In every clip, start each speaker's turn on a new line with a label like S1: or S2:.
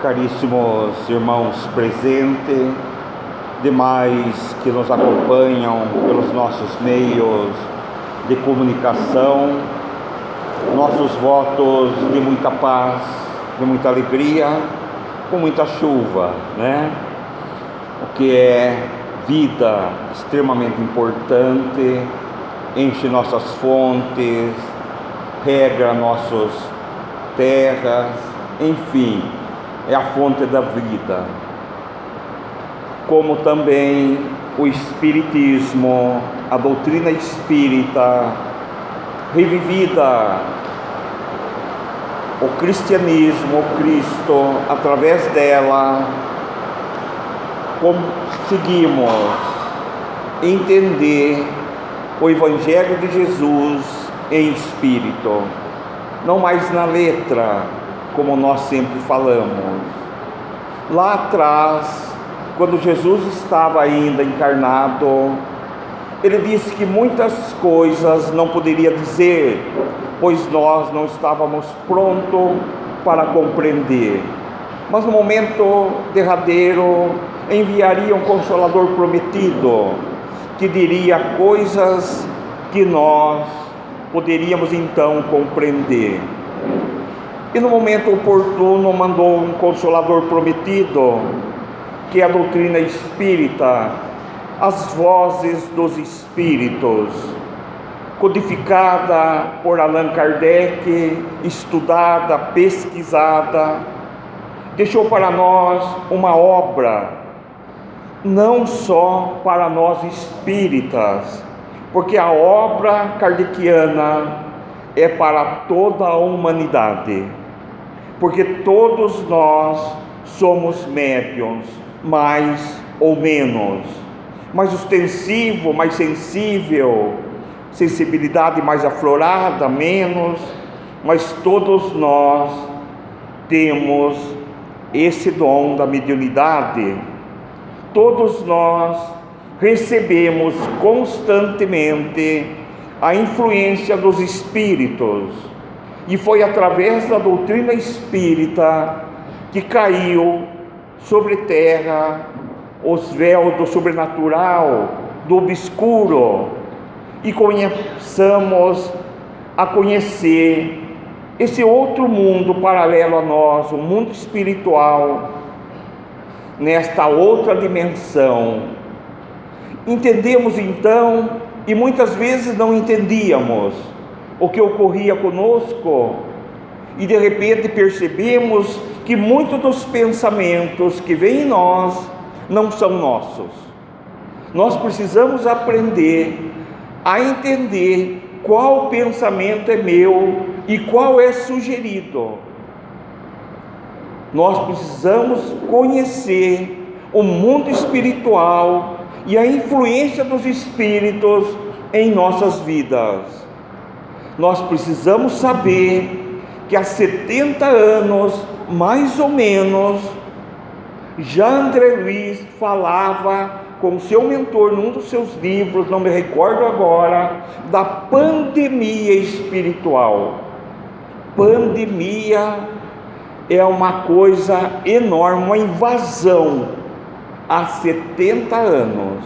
S1: Caríssimos irmãos presentes, demais que nos acompanham pelos nossos meios de comunicação, nossos votos de muita paz, de muita alegria, com muita chuva, O que é vida extremamente importante, enche nossas fontes, rega nossas terras, enfim, é a fonte da vida. Como também o Espiritismo, a doutrina espírita, revivida, o cristianismo, o Cristo, através dela, conseguimos entender o Evangelho de Jesus em espírito, não mais na letra, como nós sempre falamos. Lá atrás, quando Jesus estava ainda encarnado, ele disse que muitas coisas não poderia dizer, pois nós não estávamos prontos para compreender. Mas no momento derradeiro, enviaria um Consolador prometido, que diria coisas que nós poderíamos então compreender. E no momento oportuno mandou um Consolador prometido, que é a doutrina espírita, as vozes dos Espíritos, codificada por Allan Kardec, estudada, pesquisada, deixou para nós uma obra, não só para nós espíritas, porque a obra kardeciana é para toda a humanidade, porque todos nós somos médiuns, mais ou menos, mais ostensivo, mais sensível, sensibilidade mais aflorada, menos, mas todos nós temos esse dom da mediunidade. Todos nós recebemos constantemente a influência dos Espíritos, e foi através da doutrina espírita que caiu sobre terra os véus do sobrenatural, do obscuro, e começamos a conhecer esse outro mundo paralelo a nós, o mundo espiritual, nesta outra dimensão. Entendemos então, e muitas vezes não entendíamos o que ocorria conosco, e de repente percebemos que muitos dos pensamentos que vêm em nós não são nossos. Nós precisamos aprender a entender qual pensamento é meu e qual é sugerido. Nós precisamos conhecer o mundo espiritual e a influência dos Espíritos em nossas vidas. Nós precisamos saber que há 70 anos, mais ou menos, já André Luiz falava com seu mentor num dos seus livros, não me recordo agora, da pandemia espiritual. Pandemia é uma coisa enorme, uma invasão há 70 anos.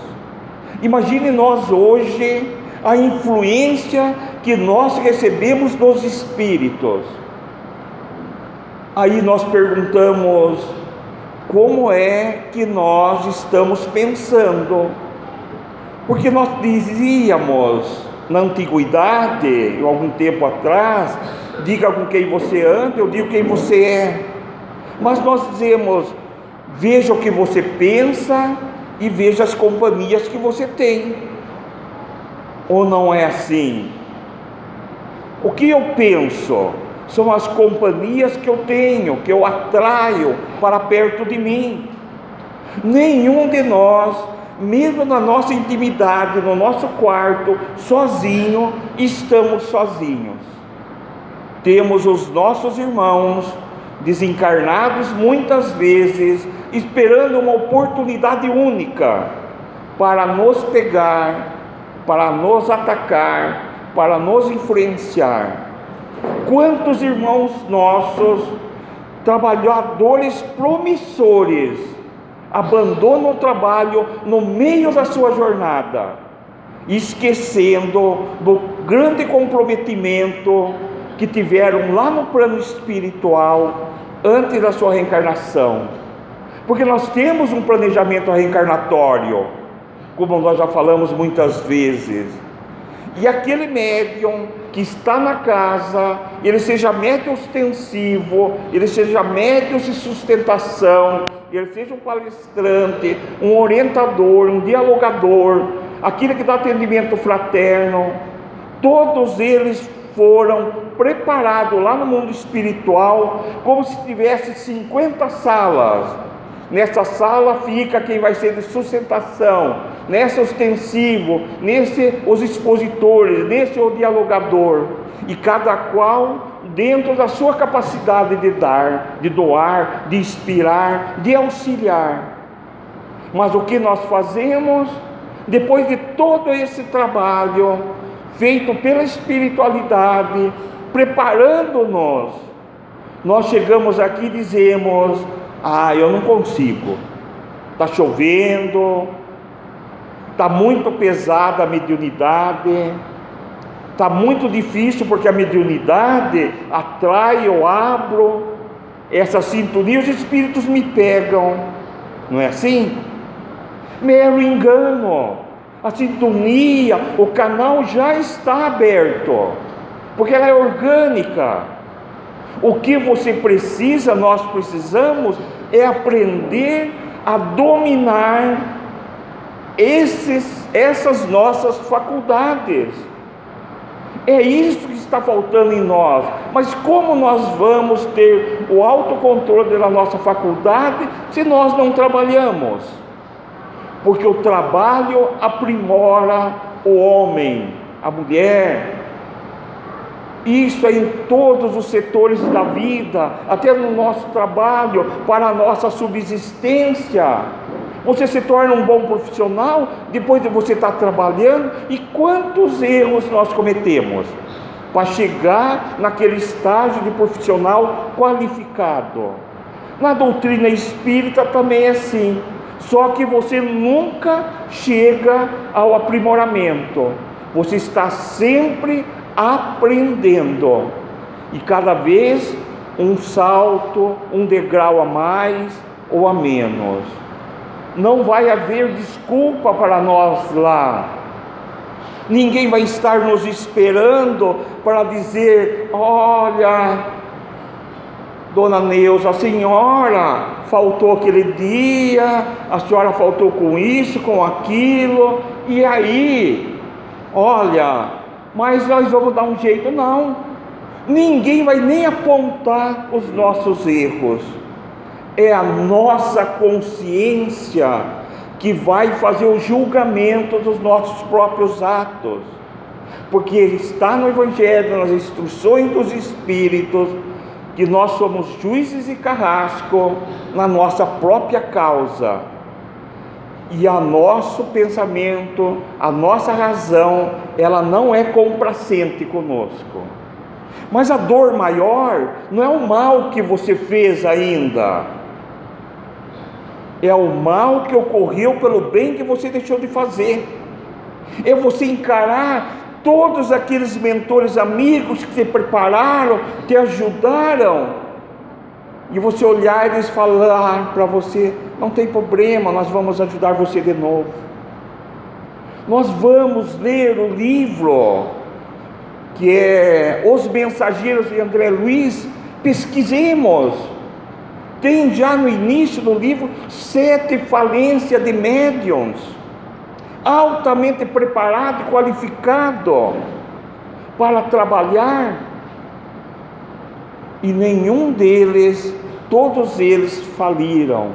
S1: Imagine nós hoje a influência que nós recebemos dos Espíritos. Aí nós perguntamos, como é que nós estamos pensando? Porque nós dizíamos na antiguidade, algum tempo atrás, diga com quem você anda, eu digo quem você é. Mas nós dizemos, veja o que você pensa e veja as companhias que você tem. Ou não é assim? O que eu penso são as companhias que eu tenho, que eu atraio para perto de mim. Nenhum de nós, mesmo na nossa intimidade, no nosso quarto, sozinho, estamos sozinhos. Temos os nossos irmãos desencarnados muitas vezes, esperando uma oportunidade única para nos pegar, para nos atacar, para nos influenciar. Quantos irmãos nossos trabalhadores promissores abandonam o trabalho no meio da sua jornada, esquecendo do grande comprometimento que tiveram lá no plano espiritual antes da sua reencarnação. Porque nós temos um planejamento reencarnatório, como nós já falamos muitas vezes. E aquele médium que está na casa, ele seja médium ostensivo, ele seja médium de sustentação, ele seja um palestrante, um orientador, um dialogador, aquele que dá atendimento fraterno, todos eles foram preparados lá no mundo espiritual, como se tivesse 50 salas. Nessa sala fica quem vai ser de sustentação, nessa ostensivo, nesse os expositores, nesse o dialogador, e cada qual dentro da sua capacidade de dar, de doar, de inspirar, de auxiliar. Mas o que nós fazemos, depois de todo esse trabalho feito pela espiritualidade, preparando-nos, nós chegamos aqui e dizemos: eu não consigo, está chovendo, está muito pesada a mediunidade, está muito difícil, porque a mediunidade atrai, eu abro essa sintonia, os espíritos me pegam, não é assim? Mero engano, a sintonia, o canal já está aberto, porque ela é orgânica. O que você precisa, nós precisamos, é aprender a dominar essas nossas faculdades. É isso que está faltando em nós. Mas como nós vamos ter o autocontrole da nossa faculdade se nós não trabalhamos? Porque o trabalho aprimora o homem, a mulher. Isso é em todos os setores da vida, até no nosso trabalho, para a nossa subsistência. Você se torna um bom profissional depois de você estar trabalhando. E quantos erros nós cometemos para chegar naquele estágio de profissional qualificado? Na doutrina espírita também é assim, só que você nunca chega ao aprimoramento, você está sempre aprendendo, e cada vez um salto, um degrau a mais ou a menos. Não vai haver desculpa para nós lá. Ninguém vai estar nos esperando para dizer: olha, dona Neuza, a senhora faltou aquele dia, a senhora faltou com isso, com aquilo, e aí, olha, mas nós vamos dar um jeito. Não, ninguém vai nem apontar os nossos erros. É a nossa consciência que vai fazer o julgamento dos nossos próprios atos, porque está no Evangelho, nas instruções dos Espíritos, que nós somos juízes e carrasco na nossa própria causa. E o nosso pensamento, a nossa razão, ela não é complacente conosco. Mas a dor maior não é o mal que você fez ainda, é o mal que ocorreu pelo bem que você deixou de fazer. É você encarar todos aqueles mentores amigos que te prepararam, te ajudaram, e você olhar e eles falar para você: não tem problema, nós vamos ajudar você de novo. Nós vamos ler o livro que é Os Mensageiros de André Luiz. Pesquisemos. Tem já no início do livro 7 falências de médiuns, altamente preparado e qualificado para trabalhar, e nenhum deles, todos eles faliram.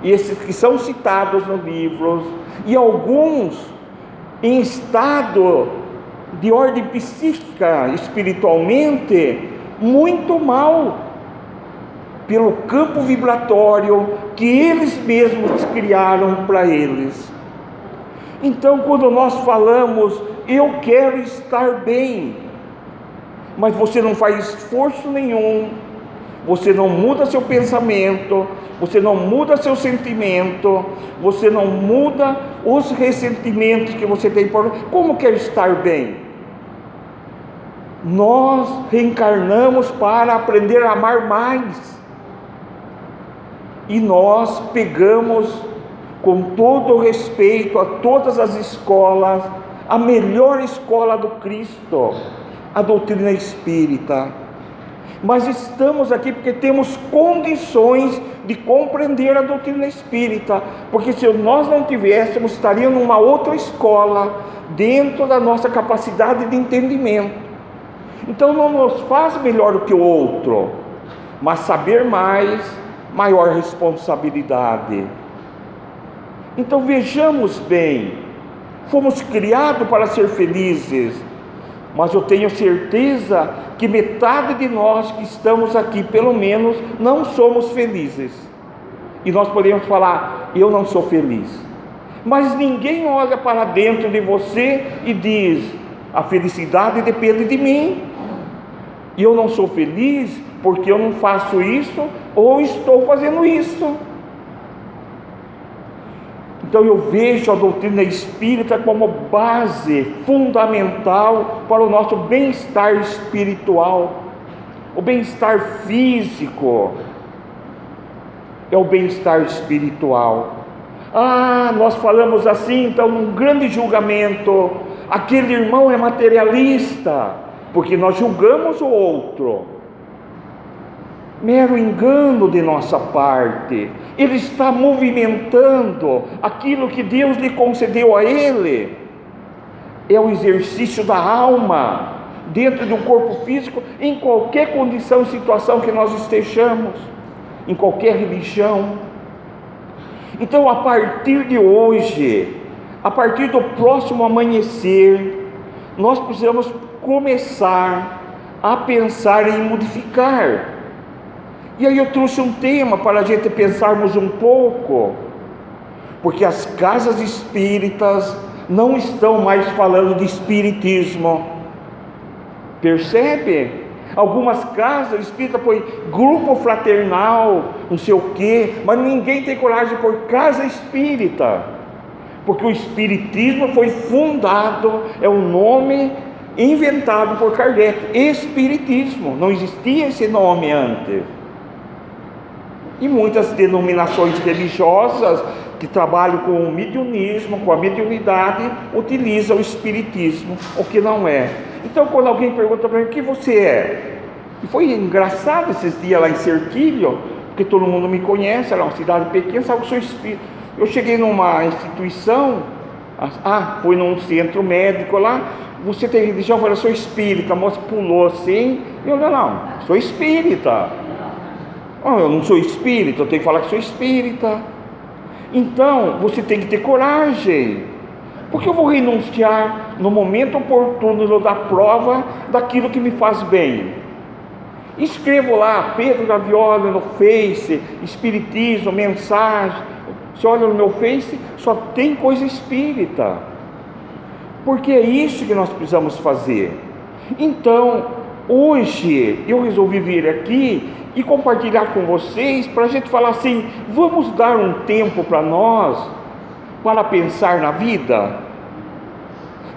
S1: E esses que são citados no livro, e alguns em estado de ordem psíquica, espiritualmente, muito mal, pelo campo vibratório que eles mesmos criaram para eles. Então, quando nós falamos: eu quero estar bem, mas você não faz esforço nenhum, você não muda seu pensamento, você não muda seu sentimento, você não muda os ressentimentos que você tem por... Como quer estar bem? Nós reencarnamos para aprender a amar mais. E nós pegamos, com todo o respeito a todas as escolas, a melhor escola do Cristo, a doutrina espírita. Mas estamos aqui porque temos condições de compreender a doutrina espírita, porque se nós não tivéssemos, estaríamos numa outra escola, dentro da nossa capacidade de entendimento. Então não nos faz melhor do que o outro, mas saber mais, maior responsabilidade. Então vejamos bem, fomos criados para ser felizes, mas eu tenho certeza que metade de nós que estamos aqui, pelo menos, não somos felizes. E nós podemos falar, eu não sou feliz. Mas ninguém olha para dentro de você e diz, a felicidade depende de mim. E eu não sou feliz porque eu não faço isso ou estou fazendo isso. Então eu vejo a doutrina espírita como base fundamental para o nosso bem-estar espiritual. O bem-estar físico é o bem-estar espiritual. Nós falamos assim, então, num grande julgamento, aquele irmão é materialista, porque nós julgamos o outro. Mero engano de nossa parte. Ele está movimentando aquilo que Deus lhe concedeu a ele. É o exercício da alma dentro de um corpo físico, em qualquer condição e situação que nós estejamos, em qualquer religião. Então, a partir de hoje, a partir do próximo amanhecer, nós precisamos começar a pensar em modificar. E aí eu trouxe um tema para a gente pensarmos um pouco, porque as casas espíritas não estão mais falando de espiritismo. Percebe? Algumas casas espíritas põem grupo fraternal, não sei o quê, mas ninguém tem coragem de pôr casa espírita, porque o espiritismo foi fundado, é um nome inventado por Kardec, espiritismo, não existia esse nome antes. E muitas denominações religiosas que trabalham com o mediunismo, com a mediunidade, utilizam o espiritismo, o que não é. Então, quando alguém pergunta para mim, o que você é? E foi engraçado esses dias lá em Serquilho, porque todo mundo me conhece, era uma cidade pequena, sabe que eu sou espírita. Eu cheguei numa instituição, foi num centro médico lá, você tem religião? Eu falei, eu sou espírita. A moça pulou assim, e eu falei, não, sou espírita. Eu não sou espírita, eu tenho que falar que sou espírita. Então, você tem que ter coragem, porque eu vou renunciar no momento oportuno da prova daquilo que me faz bem. Escrevo lá, Pedro Gavioli no Face, espiritismo, mensagem. Você olha no meu Face, só tem coisa espírita, porque é isso que nós precisamos fazer. Então, hoje eu resolvi vir aqui e compartilhar com vocês, para a gente falar assim, vamos dar um tempo para nós, para pensar na vida.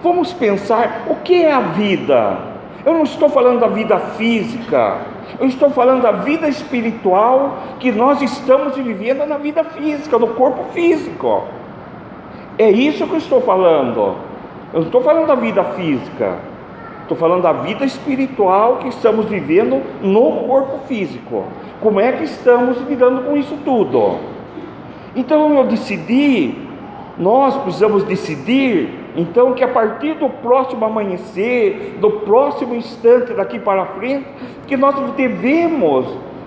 S1: Vamos pensar, o que é a vida? Eu não estou falando da vida física, eu estou falando da vida espiritual, que nós estamos vivendo na vida física, no corpo físico. É isso que eu estou falando. Eu não estou falando da vida física, estou falando da vida espiritual que estamos vivendo no corpo físico. Como é que estamos lidando com isso tudo? Então eu decidi, nós precisamos decidir, então, que a partir do próximo amanhecer, do próximo instante daqui para frente, que nós devemos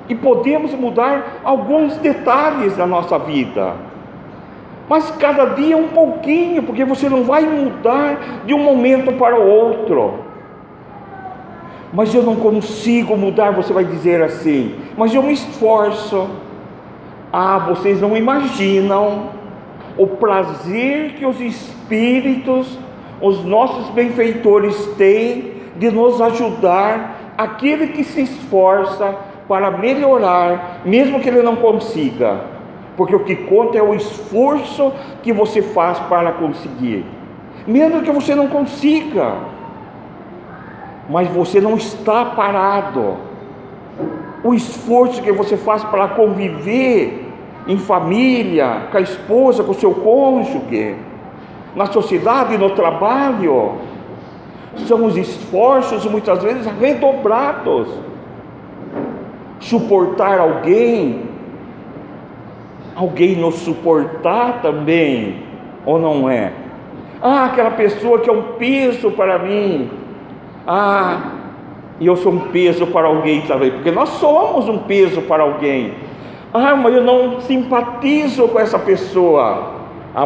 S1: e podemos mudar alguns detalhes da nossa vida. Mas cada dia um pouquinho, porque você não vai mudar de um momento para o outro. Mas eu não consigo mudar, você vai dizer assim, mas eu me esforço. Vocês não imaginam o prazer que os espíritos, os nossos benfeitores têm de nos ajudar, aquele que se esforça para melhorar, mesmo que ele não consiga, porque o que conta é o esforço que você faz para conseguir, mesmo que você não consiga, mas você não está parado. O esforço que você faz para conviver em família, com a esposa, com o seu cônjuge, na sociedade, no trabalho, são os esforços muitas vezes redobrados. Suportar alguém nos suportar também, ou não é? Aquela pessoa que é um peso para mim, e eu sou um peso para alguém também, porque nós somos um peso para alguém. Mas eu não simpatizo com essa pessoa.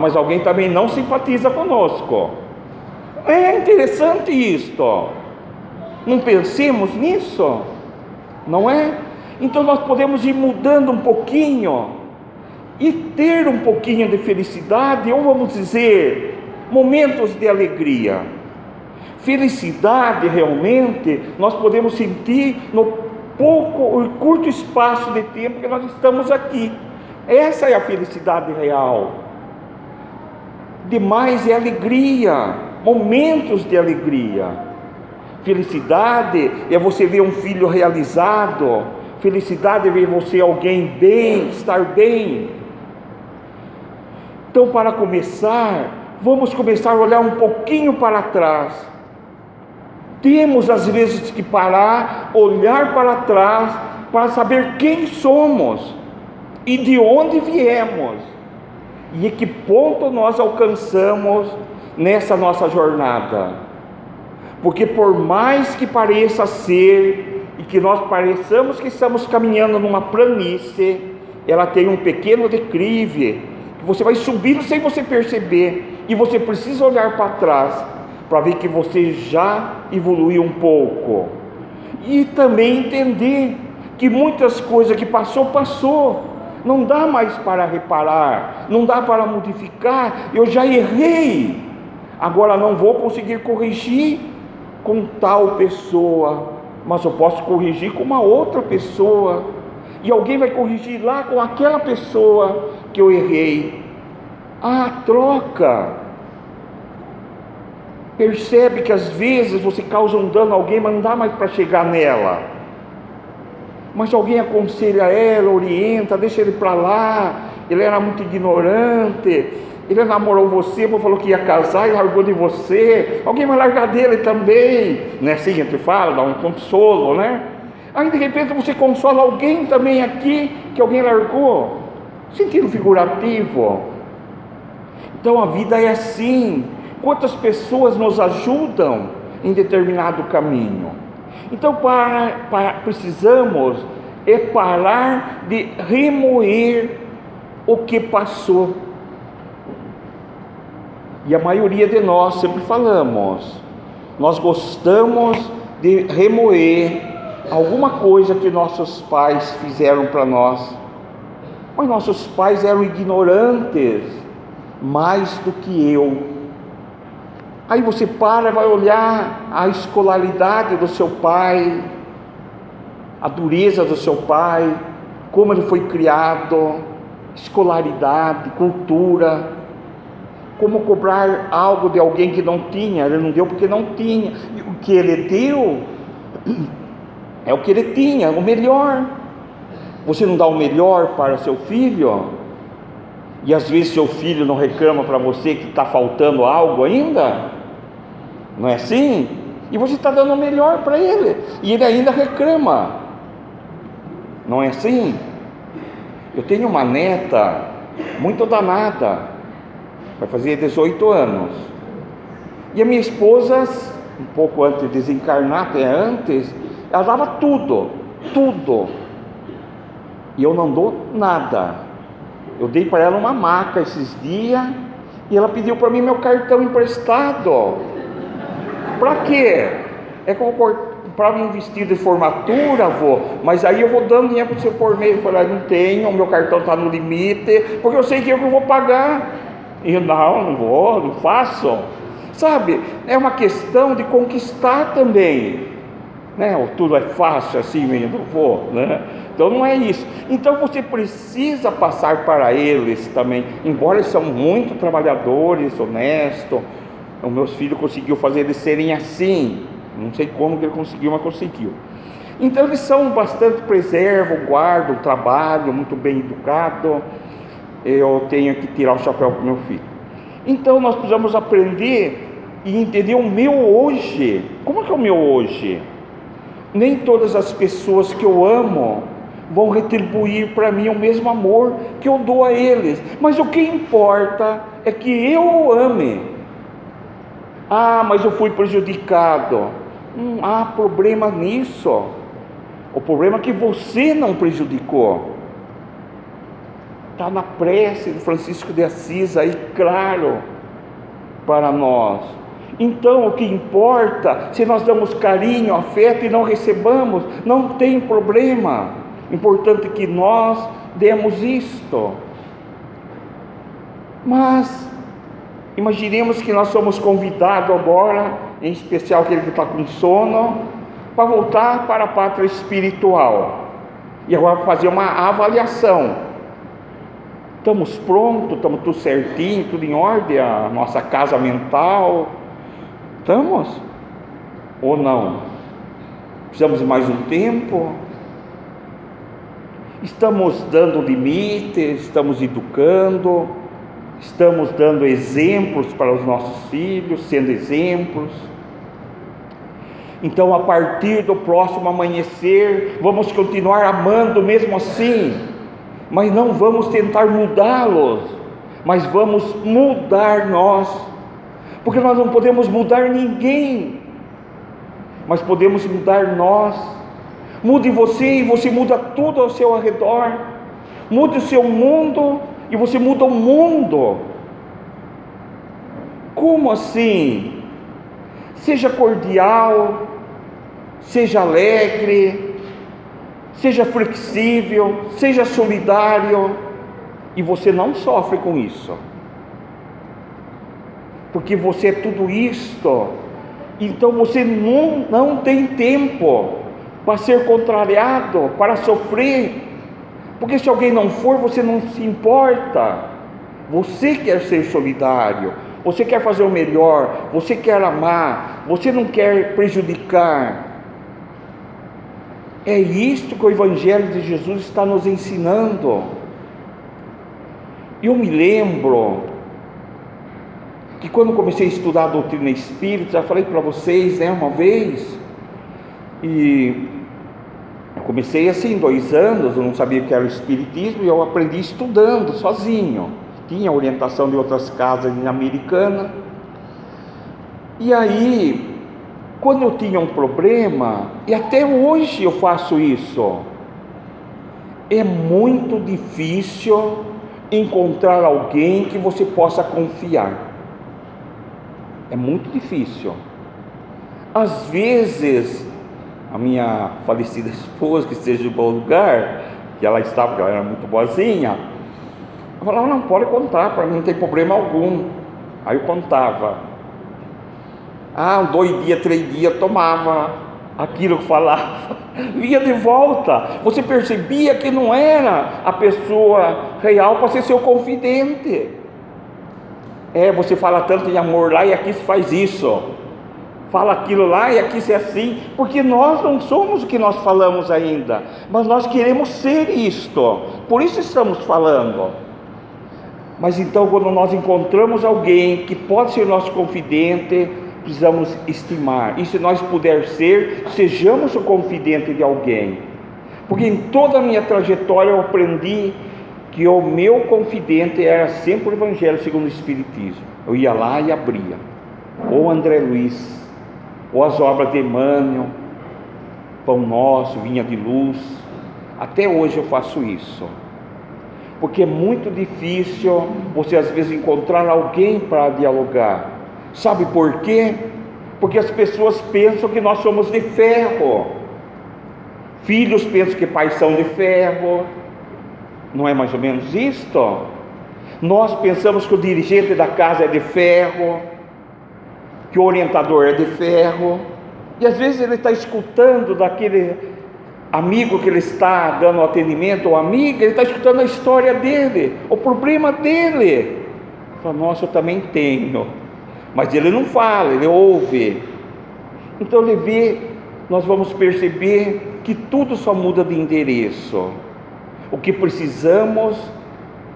S1: Mas alguém também não simpatiza conosco. É interessante isto. Não pensemos nisso, não é? Então nós podemos ir mudando um pouquinho e ter um pouquinho de felicidade, ou vamos dizer, momentos de alegria. Felicidade realmente nós podemos sentir no curto espaço de tempo que nós estamos aqui. Essa é a felicidade real. Demais é alegria, momentos de alegria. Felicidade é você ver um filho realizado. Felicidade é ver você alguém bem, estar bem. Então, para começar, vamos começar a olhar um pouquinho para trás. Temos às vezes que parar, olhar para trás, para saber quem somos e de onde viemos e a que ponto nós alcançamos nessa nossa jornada. Porque por mais que pareça ser e que nós pareçamos que estamos caminhando numa planície, ela tem um pequeno declive que você vai subindo sem você perceber, e você precisa olhar para trás para ver que você já evoluiu um pouco, e também entender que muitas coisas que passou, não dá mais para reparar, não dá para modificar. Eu já errei, agora não vou conseguir corrigir com tal pessoa, mas eu posso corrigir com uma outra pessoa, e alguém vai corrigir lá com aquela pessoa que eu errei. Troca. Percebe que às vezes você causa um dano a alguém, mas não dá mais para chegar nela. Mas alguém aconselha ela, orienta, deixa ele para lá, ele era muito ignorante, ele namorou você, falou que ia casar e largou de você, alguém vai largar dele também, não é assim que a gente fala, dá um consolo, né? Aí de repente você consola alguém também aqui, que alguém largou, sentido figurativo. Então a vida é assim. Quantas pessoas nos ajudam em determinado caminho? Então precisamos parar de remoer o que passou. E a maioria de nós sempre falamos, nós gostamos de remoer alguma coisa que nossos pais fizeram para nós, mas nossos pais eram ignorantes mais do que eu. Aí você para e vai olhar a escolaridade do seu pai, a dureza do seu pai, como ele foi criado, escolaridade, cultura, como cobrar algo de alguém que não tinha. Ele não deu porque não tinha, e o que ele deu é o que ele tinha, o melhor. Você não dá o melhor para seu filho? E às vezes seu filho não reclama para você que está faltando algo ainda? Não é assim? E você está dando o melhor para ele, e ele ainda reclama. Não é assim? Eu tenho uma neta muito danada, vai fazer 18 anos, e a minha esposa, um pouco antes de desencarnar, até antes, ela dava tudo, e eu não dou nada. Eu dei para ela uma maca esses dias, e ela pediu para mim meu cartão emprestado. Para quê? É que eu vou comprar um vestido de formatura, avô, mas aí eu vou dando dinheiro para o seu por mês. Eu falei, não tenho, o meu cartão está no limite, porque eu sei que eu vou pagar. E eu, não vou, não faço. Sabe, é uma questão de conquistar também. né? Ou tudo é fácil assim, menino, vou, né? Então não é isso. Então você precisa passar para eles também, embora eles são muito trabalhadores, honestos. Os meus filhos conseguiu fazer eles serem assim, não sei como que ele conseguiu, mas conseguiu. Então eles são bastante preservam, guardam, trabalham, muito bem educados. Eu tenho que tirar o chapéu para o meu filho. Então nós precisamos aprender e entender o meu hoje. Como é que é o meu hoje? Nem todas as pessoas que eu amo vão retribuir para mim o mesmo amor que eu dou a eles, mas o que importa é que eu ame. Ah, mas eu fui prejudicado. Há problema nisso. O problema é que você não prejudicou. Está na prece de Francisco de Assis aí, claro, para nós. Então o que importa, se nós damos carinho, afeto e não recebamos, não tem problema. Importante que nós demos isto. Mas imaginemos que nós somos convidados agora, em especial aquele que está com sono, para voltar para a pátria espiritual. E agora fazer uma avaliação. Estamos prontos, estamos tudo certinho, tudo em ordem, a nossa casa mental. Estamos? Ou não? Precisamos de mais um tempo? Estamos dando limites, estamos educando, estamos dando exemplos para os nossos filhos, sendo exemplos. Então, a partir do próximo amanhecer, vamos continuar amando mesmo assim, mas não vamos tentar mudá-los, mas vamos mudar nós, porque nós não podemos mudar ninguém, mas podemos mudar nós. Mude você e você muda tudo ao seu redor. Mude o seu mundo e você muda o mundo. Como assim? Seja cordial, seja alegre, seja flexível, seja solidário, e você não sofre com isso, porque você é tudo isto. Então você não tem tempo para ser contrariado, para sofrer, porque se alguém não for, você não se importa. Você quer ser solidário, você quer fazer o melhor, você quer amar, você não quer prejudicar. É isto que o Evangelho de Jesus está nos ensinando. Eu me lembro que quando comecei a estudar a doutrina espírita, já falei para vocês, né, uma vez, e comecei assim, 2 anos, eu não sabia o que era o espiritismo, e eu aprendi estudando, sozinho. Tinha orientação de outras casas em Americana. E aí, quando eu tinha um problema, e até hoje eu faço isso, é muito difícil encontrar alguém que você possa confiar. É muito difícil. Às vezes, a minha falecida esposa, que esteja em bom lugar, que ela estava, porque ela era muito boazinha, eu falava, não, pode contar, para mim não tem problema algum. Aí eu contava. 2 dias, 3 dias, tomava aquilo que falava, vinha de volta. Você percebia que não era a pessoa real para ser seu confidente. Você fala tanto em amor lá e aqui se faz isso, fala aquilo lá e aqui se é assim, porque nós não somos o que nós falamos ainda, mas nós queremos ser isto, por isso estamos falando. Mas então, quando nós encontramos alguém que pode ser nosso confidente, precisamos estimar, e se nós puder ser, sejamos o confidente de alguém, porque em toda a minha trajetória eu aprendi que o meu confidente era sempre o Evangelho segundo o Espiritismo. Eu ia lá e abria, ou André Luiz, ou as obras de Emmanuel, Pão Nosso, Vinha de Luz. Até hoje eu faço isso, porque é muito difícil você às vezes encontrar alguém para dialogar. Sabe por quê? Porque as pessoas pensam que nós somos de ferro, filhos pensam que pais são de ferro. Não é mais ou menos isto? Nós pensamos que o dirigente da casa é de ferro, que o orientador é de ferro, E às vezes ele está escutando daquele amigo que ele está dando atendimento, ou amiga, ele está escutando a história dele, o problema dele. Ele fala, nossa, eu também tenho. Mas ele não fala, ele ouve. Então ele vê, nós vamos perceber que tudo só muda de endereço. O que precisamos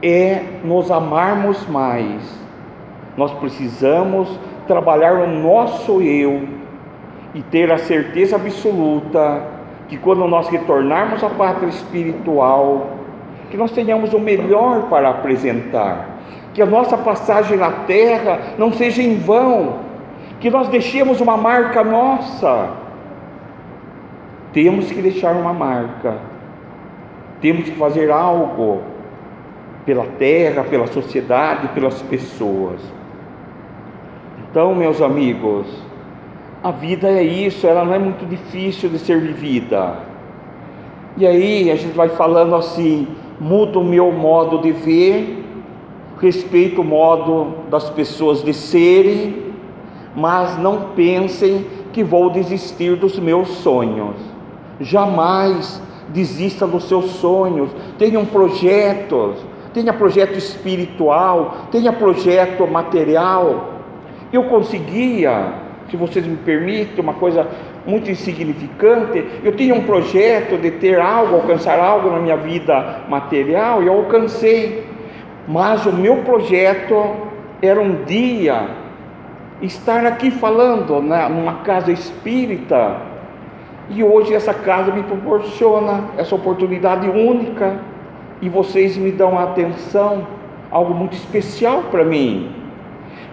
S1: é nos amarmos mais. Nós precisamos trabalhar o nosso eu e ter a certeza absoluta que quando nós retornarmos à pátria espiritual, que nós tenhamos o melhor para apresentar, que a nossa passagem na terra não seja em vão, que nós deixemos uma marca nossa. Temos que deixar uma marca, temos que fazer algo pela terra, pela sociedade, pelas pessoas. Então, meus amigos, a vida é isso, ela não é muito difícil de ser vivida. E aí a gente vai falando assim, muda o meu modo de ver, respeito o modo das pessoas de serem, mas não pensem que vou desistir dos meus sonhos. Jamais desista dos seus sonhos. Tenha projetos, tenha projeto espiritual, tenha projeto material. Eu conseguia, se vocês me permitem, uma coisa muito insignificante, eu tinha um projeto de ter algo, alcançar algo na minha vida material, e eu alcancei, mas o meu projeto era um dia estar aqui falando numa casa espírita, e hoje essa casa me proporciona essa oportunidade única, e vocês me dão atenção, algo muito especial para mim.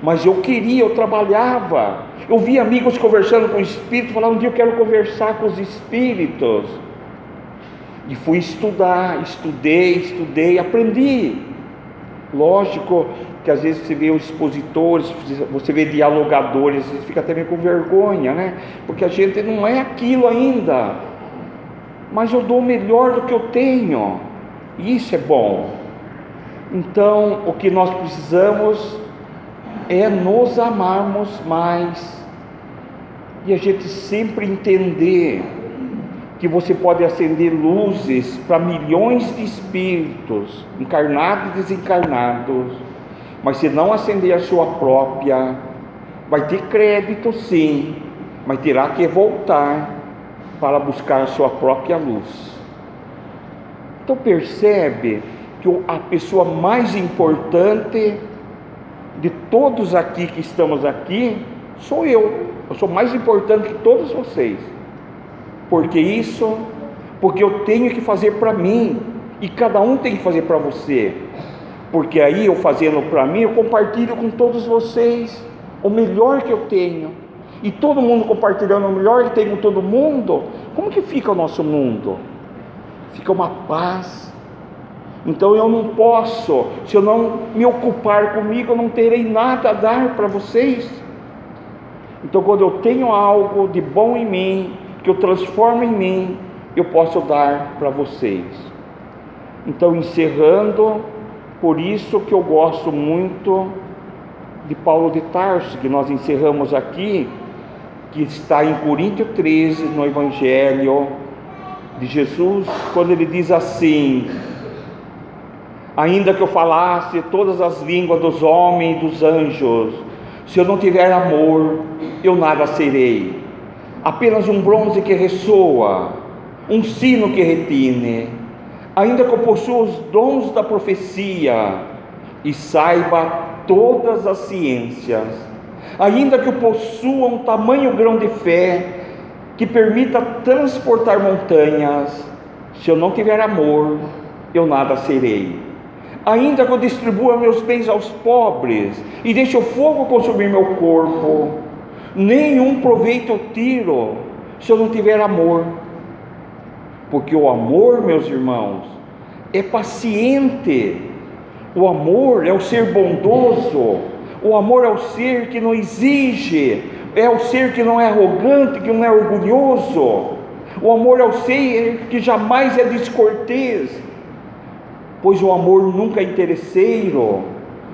S1: Mas eu queria, eu trabalhava, eu vi amigos conversando com o Espírito, falavam, um dia eu quero conversar com os Espíritos, e fui estudar, estudei, aprendi. Lógico que às vezes você vê os expositores, você vê dialogadores, você fica até meio com vergonha, né? Porque a gente não é aquilo ainda, mas eu dou o melhor do que eu tenho, e isso é bom. Então, o que nós precisamos é nos amarmos mais, e a gente sempre entender que você pode acender luzes para milhões de espíritos, encarnados e desencarnados, mas se não acender a sua própria, vai ter crédito sim, mas terá que voltar para buscar a sua própria luz. Então percebe que a pessoa mais importante de todos aqui que estamos aqui, sou eu sou mais importante que todos vocês. Porque eu tenho que fazer para mim, e cada um tem que fazer para você, porque aí eu fazendo para mim, eu compartilho com todos vocês o melhor que eu tenho, e todo mundo compartilhando o melhor que tem com todo mundo, como que fica o nosso mundo? Fica uma paz. Então eu não posso, se eu não me ocupar comigo, eu não terei nada a dar para vocês. Então quando eu tenho algo de bom em mim, que eu transformo em mim, eu posso dar para vocês. Então, encerrando, por isso que eu gosto muito de Paulo de Tarso, que nós encerramos aqui, que está em Coríntios 13, no Evangelho de Jesus, quando ele diz assim: ainda que eu falasse todas as línguas dos homens e dos anjos, se eu não tiver amor, eu nada serei. Apenas um bronze que ressoa, um sino que retine. Ainda que eu possua os dons da profecia e saiba todas as ciências, ainda que eu possua um tamanho grão de fé que permita transportar montanhas, se eu não tiver amor, eu nada serei. Ainda que eu distribua meus bens aos pobres e deixe o fogo consumir meu corpo, nenhum proveito eu tiro se eu não tiver amor. Porque o amor, meus irmãos, é paciente, o amor é o ser bondoso, o amor é o ser que não exige, é o ser que não é arrogante, que não é orgulhoso, o amor é o ser que jamais é descortês, pois o amor nunca é interesseiro,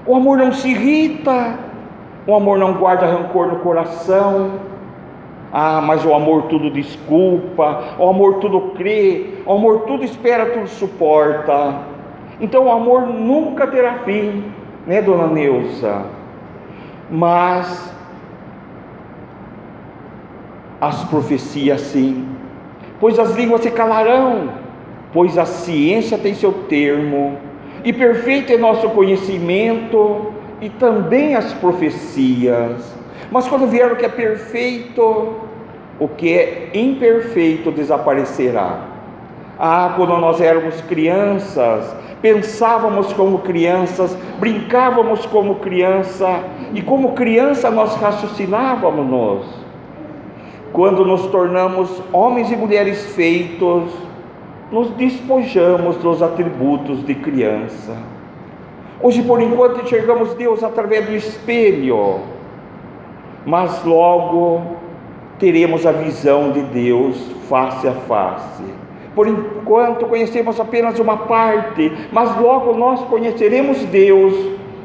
S1: o amor não se irrita, o amor não guarda rancor no coração, Ah, mas o amor tudo desculpa, o amor tudo crê, o amor tudo espera, tudo suporta. Então o amor nunca terá fim, né, dona Neuza? Mas as profecias sim, pois as línguas se calarão, pois a ciência tem seu termo, e perfeito é nosso conhecimento, e também as profecias. Mas quando vier o que é perfeito, o que é imperfeito desaparecerá. Ah, quando nós éramos crianças, pensávamos como crianças, brincávamos como criança, e como criança nós raciocinávamos. Quando nos tornamos homens e mulheres feitos, nos despojamos dos atributos de criança. Hoje, por enquanto, enxergamos Deus através do espelho, mas logo teremos a visão de Deus face a face. Por enquanto conhecemos apenas uma parte, mas logo nós conheceremos Deus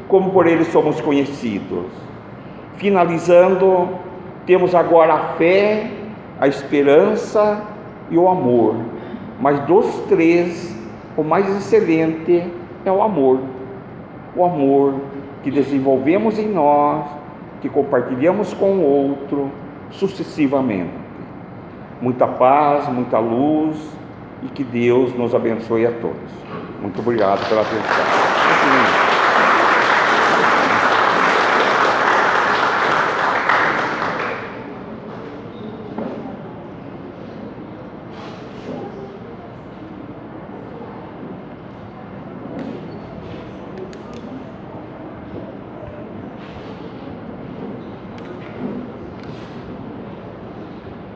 S1: como por Ele somos conhecidos. Finalizando, temos agora a fé, a esperança e o amor. Mas dos três, o mais excelente é o amor. O amor que desenvolvemos em nós, que compartilhamos com o outro sucessivamente. Muita paz, muita luz, e que Deus nos abençoe a todos. Muito obrigado pela atenção.